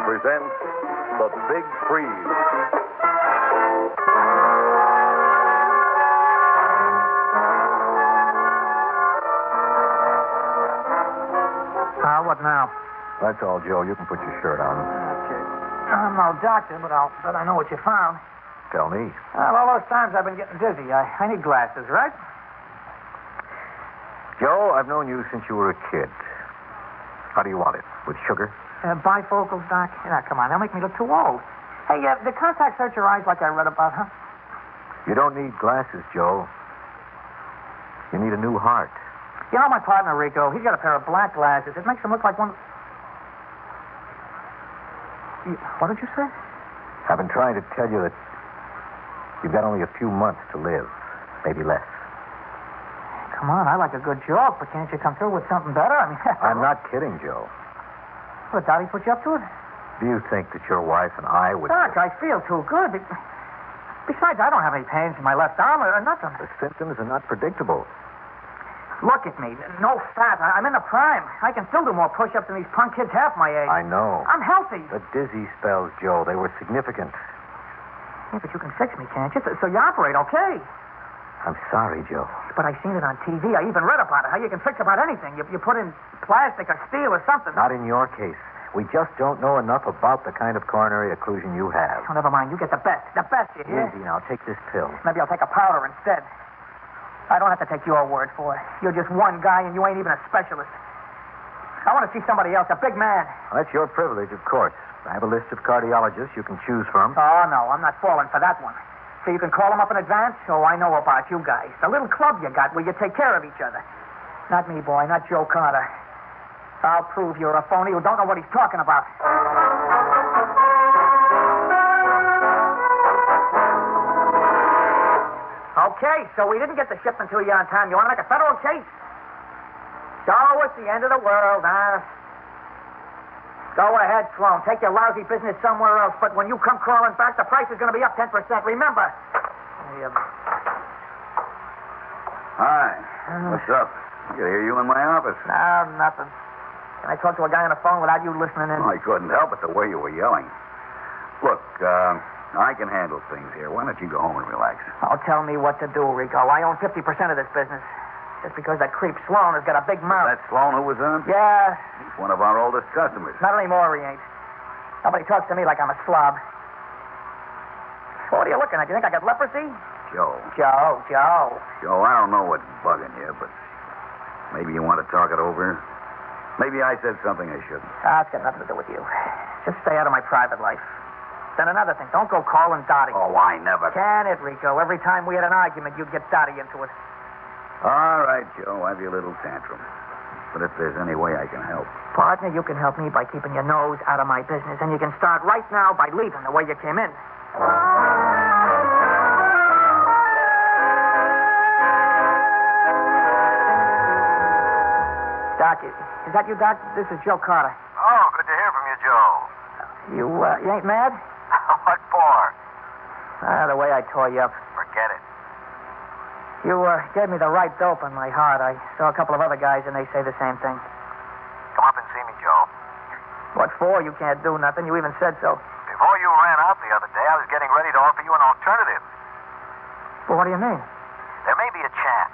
presents The Big Freeze. What now? That's all, Joe. You can put your shirt on. Okay. I'm no doctor, but I'll bet I know what you found. Tell me. All those times I've been getting dizzy. I need glasses, right? Joe, I've known you since you were a kid. How do you want it? With sugar? Bifocals, Doc? Yeah, come on. They'll make me look too old. Hey, the contacts hurt your eyes like I read about, huh? You don't need glasses, Joe. You need a new heart. You know my partner, Rico, he's got a pair of black glasses. It makes him look like one... What did you say? I've been trying to tell you that you've got only a few months to live. Maybe less. Come on, I like a good joke, but can't you come through with something better? I mean... I'm not kidding, Joe. What, Dottie put you up to it? Do you think that your wife and I would... Doc, I feel too good. Besides, I don't have any pains in my left arm or nothing. The symptoms are not predictable. Look at me. No fat. I'm in the prime. I can still do more push-ups than these punk kids half my age. I know. I'm healthy. The dizzy spells, Joe, they were significant. Yeah, but you can fix me, can't you? So you operate, okay? I'm sorry, Joe. But I seen it on TV. I even read about it, how you can fix about anything. You put in plastic or steel or something. Not in your case. We just don't know enough about the kind of coronary occlusion you have. Oh, never mind. You get the best. The best, you hear? Easy now. Take this pill. Maybe I'll take a powder instead. I don't have to take your word for it. You're just one guy and you ain't even a specialist. I want to see somebody else, a big man. Well, that's your privilege, of course. I have a list of cardiologists you can choose from. Oh, no, I'm not falling for that one. So you can call them up in advance? Oh, I know about you guys. The little club you got where you take care of each other. Not me, boy, not Joe Carter. I'll prove you're a phony who don't know what he's talking about. Okay, so we didn't get the shipment to you on time. You want to make a federal case? So it's the end of the world, huh? Go ahead, Sloan. Take your lousy business somewhere else. But when you come crawling back, the price is going to be up 10%. Remember. Hi. What's up? I could hear you in my office. No, nothing. Can I talk to a guy on the phone without you listening in? I couldn't help it the way you were yelling. Look, I can handle things here. Why don't you go home and relax? Oh, tell me what to do, Rico. I own 50% of this business. Just because that creep Sloan has got a big mouth. That Sloan who was on? Yeah. He's one of our oldest customers. Not anymore, he ain't. Nobody talks to me like I'm a slob. What are you looking at? You think I got leprosy? Joe. Joe. Joe, I don't know what's bugging you, but maybe you want to talk it over. Maybe I said something I shouldn't. It's got nothing to do with you. Just stay out of my private life. Then another thing, don't go calling Dottie. Oh, I never... Can it, Rico? Every time we had an argument, you'd get Dottie into it. All right, Joe, have your little tantrum. But if there's any way I can help... Partner, you can help me by keeping your nose out of my business, and you can start right now by leaving the way you came in. Doc, is that you, Doc? This is Joe Carter. Oh, good to hear from you, Joe. You ain't mad? What for? The way I tore you up. Forget it. You gave me the right dope on my heart. I saw a couple of other guys, and they say the same thing. Come up and see me, Joe. What for? You can't do nothing. You even said so. Before you ran out the other day, I was getting ready to offer you an alternative. Well, what do you mean? There may be a chance.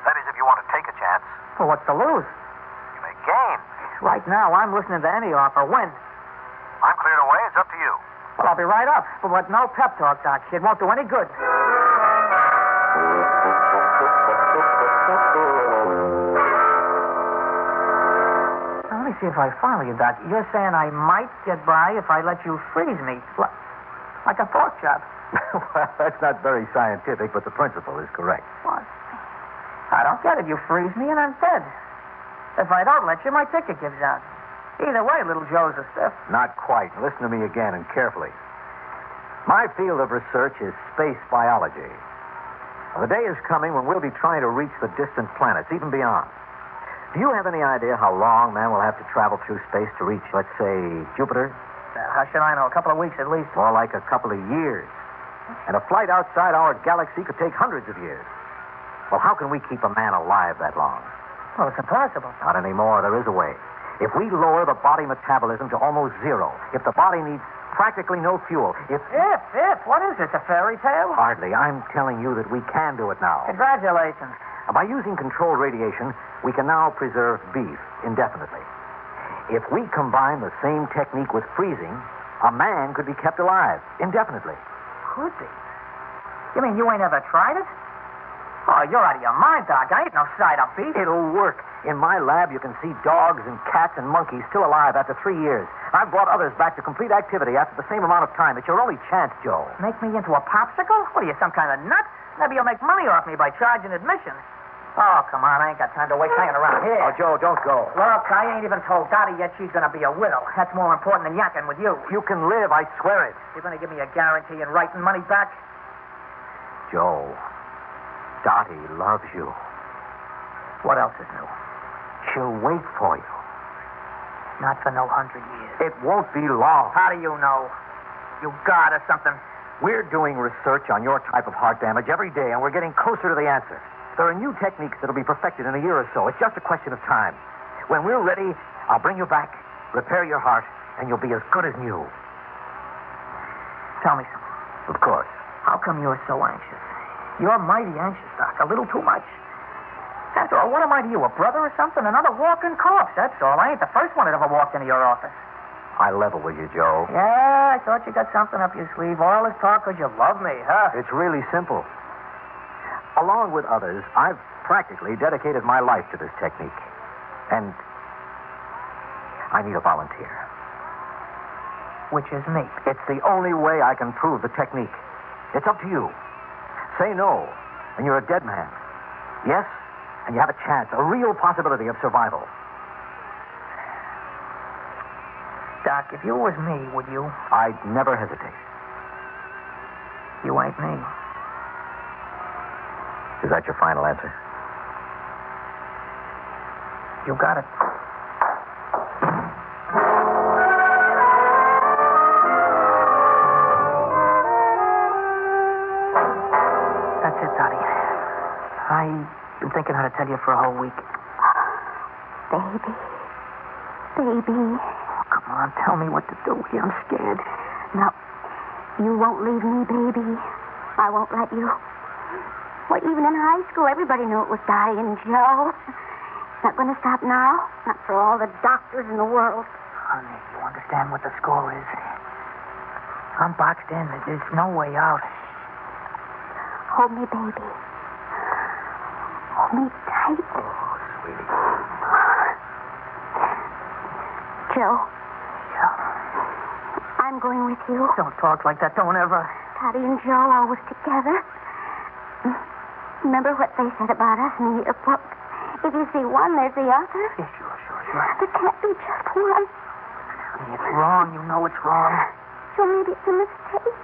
That is, if you want to take a chance. Well, what's to lose? You may gain. Right now, I'm listening to any offer. When? I'm cleared away. It's up to you. Well, I'll be right up. But no pep talk, Doc. It won't do any good. Now, let me see if I follow you, Doc. You're saying I might get by if I let you freeze me. Like a pork chop. Well, that's not very scientific, but the principle is correct. What? I don't get it. You freeze me and I'm dead. If I don't let you, my ticket gives out. Either way, little Joe's a stiff. Not quite. Listen to me again and carefully. My field of research is space biology. Well, the day is coming when we'll be trying to reach the distant planets, even beyond. Do you have any idea how long man will have to travel through space to reach, let's say, Jupiter? How should I know? A couple of weeks at least. More like a couple of years. And a flight outside our galaxy could take hundreds of years. Well, how can we keep a man alive that long? Well, it's impossible. Not anymore. There is a way. If we lower the body metabolism to almost zero, if the body needs practically no fuel, If, what is this, a fairy tale? Hardly. I'm telling you that we can do it now. Congratulations. By using controlled radiation, we can now preserve beef indefinitely. If we combine the same technique with freezing, a man could be kept alive indefinitely. Could be. You mean you ain't ever tried it? Oh, you're out of your mind, Doc. I ain't no side of beef. It'll work. In my lab, you can see dogs and cats and monkeys still alive after 3 years. I've brought others back to complete activity after the same amount of time. It's your only chance, Joe. Make me into a popsicle? What are you, some kind of nut? Maybe you'll make money off me by charging admission. Oh, come on. I ain't got time to waste hanging around here. Oh, Joe, don't go. Look, I ain't even told Dottie yet she's going to be a widow. That's more important than yakking with you. You can live, I swear it. You're going to give me a guarantee in writing money back? Joe, Dottie loves you. What else is new? She'll wait for you. Not for no 100 years. It won't be long. How do you know? You God or something? We're doing research on your type of heart damage every day, and we're getting closer to the answer. There are new techniques that'll be perfected in a year or so. It's just a question of time. When we're ready, I'll bring you back, repair your heart, and you'll be as good as new. Tell me something. Of course. How come you're so anxious? You're mighty anxious, Doc. A little too much. That's all. What am I to you, a brother or something? Another walking corpse, that's all. I ain't the first one that ever walked into your office. I level with you, Joe. Yeah, I thought you got something up your sleeve. All this talk because you love me, huh? It's really simple. Along with others, I've practically dedicated my life to this technique. And I need a volunteer. Which is me. It's the only way I can prove the technique. It's up to you. Say no, and you're a dead man. Yes, and you have a chance, a real possibility of survival. Doc, if you was me, would you? I'd never hesitate. You ain't me. Is that your final answer? You got it. That's it, Dottie. I've been thinking how to tell you for a whole week. Baby. Oh, come on, tell me what to do here. I'm scared. No, you won't leave me, baby. I won't let you. Well, even in high school, everybody knew it was Dottie and Joe. It's not going to stop now. Not for all the doctors in the world. Honey, you understand what the score is. I'm boxed in. There's no way out. Hold me, baby. Hold me tight. Oh, sweetie. Joe, Yeah. I'm going with you. Don't talk like that. Don't ever. Dottie and Joe always together. Remember what they said about us in the yearbook? If you see one, there's the other. Yeah, sure. There can't be just one. Honey, it's wrong. You know it's wrong. So maybe it's a mistake.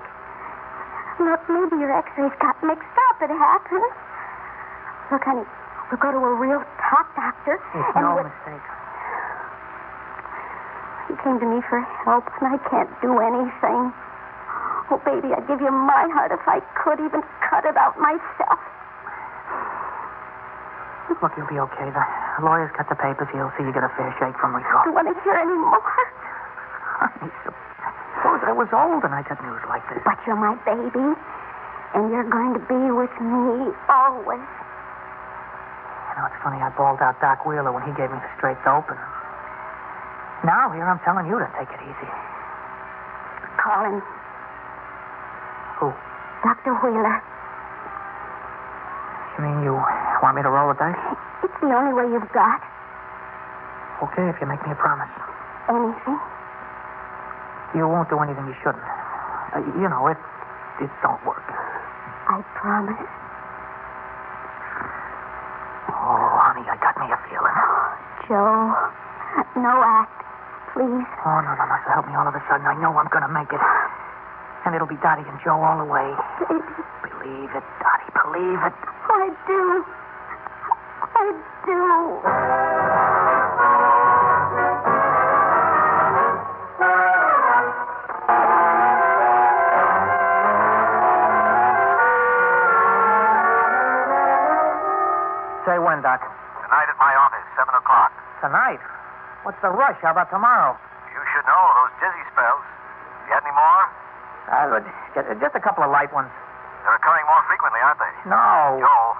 Look, maybe your x-rays got mixed up. It happens. Look, honey, we'll go to a real top doctor. It's and no mistake. He came to me for help, and I can't do anything. Oh, baby, I'd give you my heart if I could even cut it out myself. Look, you'll be okay. The lawyer's got the papers. He'll see you get a fair shake from I Rudolph. don't want to hear any more. Honey, suppose I was old and I got news like this. But you're my baby, and you're going to be with me always. You know, it's funny. I bawled out Doc Wheeler when he gave me the straight dope, and now here I'm telling you to take it easy. Call him. Who? Dr. Wheeler. You mean you want me to roll the dice? It's the only way you've got. Okay, if you make me a promise. Anything? You won't do anything you shouldn't. You know, if it don't work. I promise. Oh, honey, I got me a feeling. Joe, no act, please. Oh, no. So help me all of a sudden. I know I'm going to make it. And it'll be Dottie and Joe all the way. Baby. Believe it, Dottie, believe it. I do. Say when, Doc? Tonight at my office, 7 o'clock. Tonight? What's the rush? How about tomorrow? You should know those dizzy spells. You had any more? Just a couple of light ones. They're occurring more frequently, aren't they? No. Joe,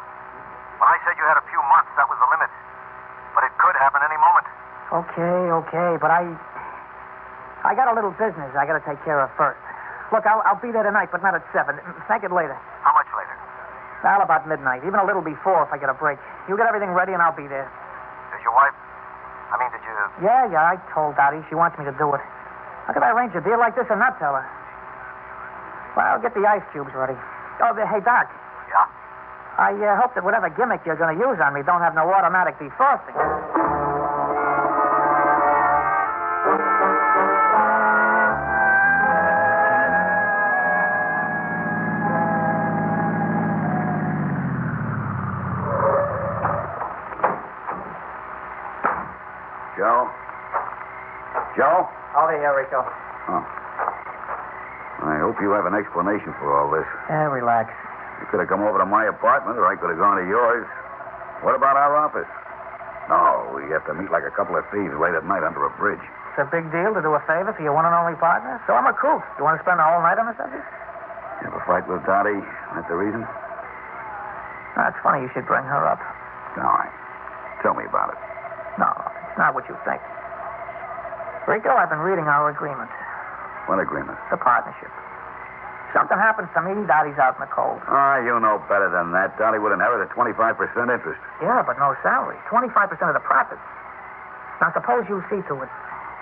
when I said you had a few months, that was the limit. But it could happen any moment. Okay, but I got a little business I got to take care of first. Look, I'll be there tonight, but not at 7. Make it later. How much later? Well, about midnight, even a little before if I get a break. You get everything ready and I'll be there. Did your wife... did you... Yeah, I told Dottie. She wants me to do it. How could I arrange a deal like this and not tell her? Well, get the ice cubes ready. Oh, hey, Doc. Yeah? I hope that whatever gimmick you're going to use on me don't have no automatic defrosting. Joe? Over here, Rico. Oh. I hope you have an explanation for all this. Relax. You could have come over to my apartment, or I could have gone to yours. What about our office? No, we have to meet like a couple of thieves late at night under a bridge. It's a big deal to do a favor for your one and only partner. So I'm a kook. You want to spend the whole night on the subject? You have a fight with Dottie? That's the reason? It's funny you should bring her up. All right. Tell me about it. No, it's not what you think. Rico, I've been reading our agreement. What agreement? The partnership. Something happens to me, Dottie's out in the cold. You know better than that. Dottie would inherit at 25% interest. Yeah, but no salary. 25% of the profits. Now, suppose you see to it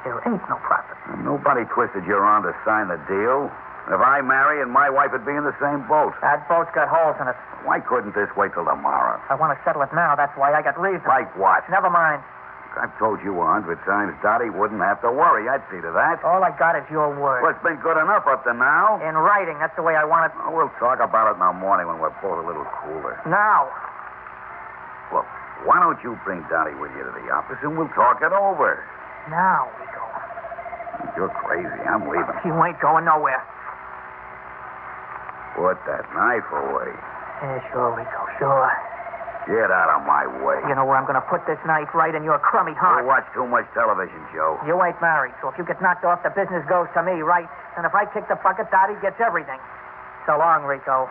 there ain't no profit. Nobody twisted your arm to sign the deal. If I marry and my wife would be in the same boat. That boat's got holes in it. Why couldn't this wait till tomorrow? I want to settle it now. That's why I got reason. Like what? Never mind. I've told you 100 times Dottie wouldn't have to worry. I'd see to that. All I got is your word. Well, it's been good enough up to now. In writing, that's the way I want it. Oh, we'll talk about it in the morning when we're both a little cooler. Now. Look, why don't you bring Dottie with you to the office and we'll talk it over? Now we go. You're crazy. I'm leaving. You ain't going nowhere. Put that knife away. Yeah, sure, Rico, sure. Get out of my way. You know where I'm going to put this knife? Right in your crummy heart. You watch too much television, Joe. You ain't married, so if you get knocked off, the business goes to me, right? And if I kick the bucket, Dottie gets everything. So long, Rico.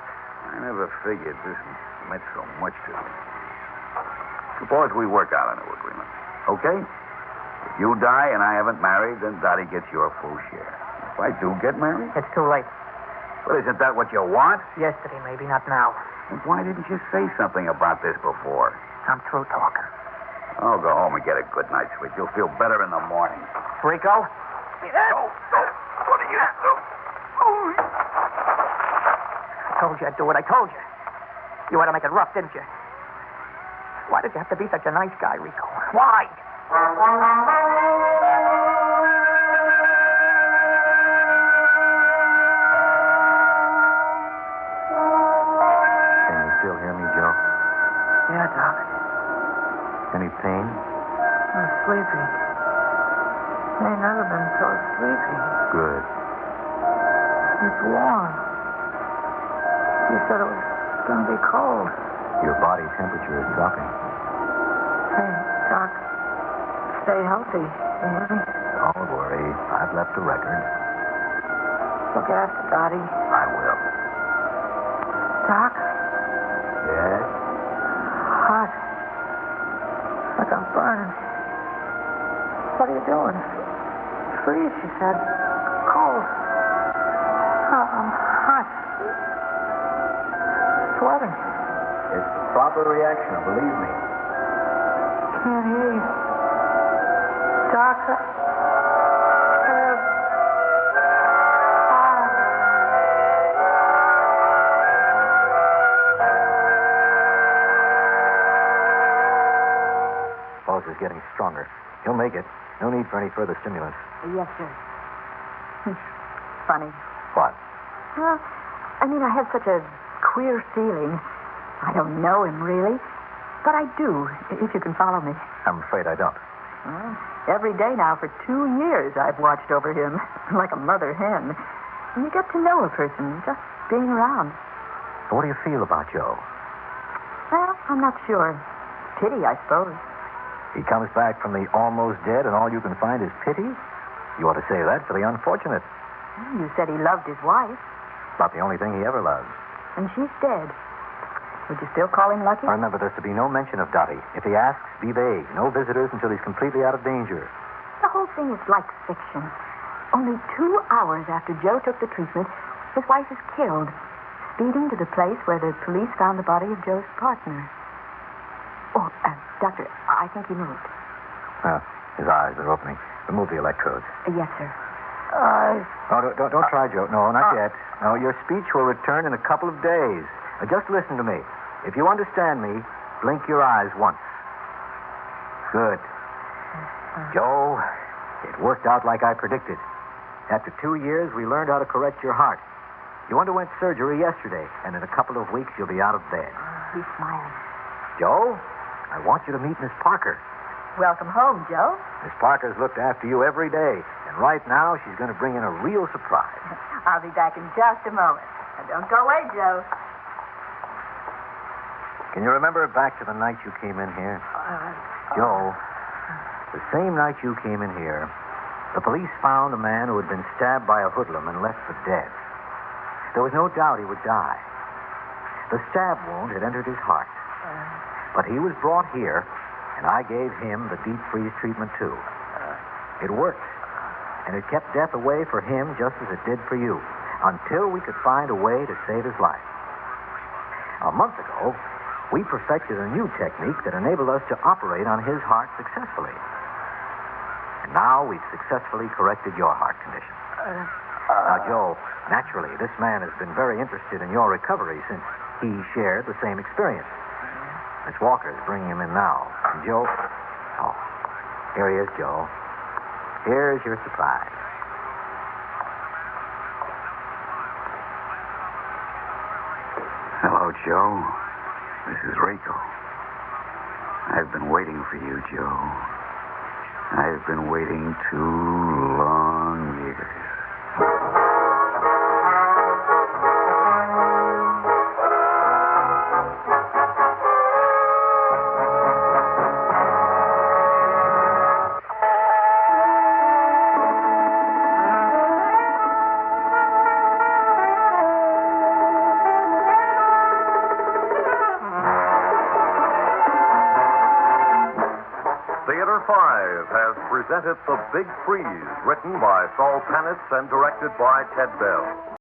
I never figured this meant so much to me. Suppose we work out a new agreement, okay? If you die and I haven't married, then Dottie gets your full share. If I do get married? It's too late. Well, isn't that what you want? Yesterday, maybe, not now. And why didn't you say something about this before? I'm through talking. I'll go home and get a good night's sleep. You'll feel better in the morning. Rico? No. What are you doing? I told you I'd do it. I told you. You had to make it rough, didn't you? Why did you have to be such a nice guy, Rico? Why? Yeah, Doc. Any pain? I'm sleepy. I ain't never been so sleepy. Good. It's warm. You said it was going to be cold. Your body temperature is dropping. Hey, Doc, stay healthy. You hear me? Don't worry. I've left a record. Look after Dottie. I will. Doc? Yes? Hot. Like I'm burning. What are you doing? Freeze, she said. Cold. Oh, I'm hot. Sweating. It's the proper reaction, believe me. Can't hear you. Doc, Pulse is getting stronger. He'll make it. No need for any further stimulants. Yes, sir. Funny. What? Well, I have such a queer feeling. I don't know him, really. But I do, if you can follow me. I'm afraid I don't. Well, every day now for 2 years I've watched over him, like a mother hen. And you get to know a person just being around. What do you feel about Joe? Well, I'm not sure. Pity, I suppose. He comes back from the almost dead, and all you can find is pity? You ought to say that for the unfortunate. You said he loved his wife, About the only thing he ever loved. and she's dead. Would you still call him lucky? Remember, there's to be no mention of Dottie. If he asks, be vague. No visitors until he's completely out of danger. The whole thing is like fiction. Only 2 hours after Joe took the treatment, his wife is killed, speeding to the place where the police found the body of Joe's partner. Oh, Doctor, I think he moved. His eyes are opening. Remove the electrodes. Yes, sir. No, don't try, Joe. No, not yet. No, your speech will return in a couple of days. Just listen to me. If you understand me, blink your eyes once. Good. Joe, it worked out like I predicted. After 2 years, we learned how to correct your heart. You underwent surgery yesterday, and in a couple of weeks, you'll be out of bed. He's smiling. Joe, I want you to meet Miss Parker. Welcome home, Joe. Miss Parker's looked after you every day, and right now, she's going to bring in a real surprise. I'll be back in just a moment. Now, don't go away, Joe. Can you remember back to the night you came in here? Joe, the same night you came in here, the police found a man who had been stabbed by a hoodlum and left for dead. There was no doubt he would die. The stab wound had entered his heart. But he was brought here, and I gave him the deep freeze treatment, too. It worked, and it kept death away for him just as it did for you, until we could find a way to save his life. A month ago, we perfected a new technique that enabled us to operate on his heart successfully. And now we've successfully corrected your heart condition. Now, Joe, naturally, this man has been very interested in your recovery since he shared the same experience. Miss Walker's bringing him in now. And Joe... Oh, here he is, Joe. Here's your surprise. Hello, Joe. This is Rico. I've been waiting for you, Joe. I've been waiting 2 long years. Theater 5 has presented The Big Freeze, written by Saul Panitz and directed by Ted Bell.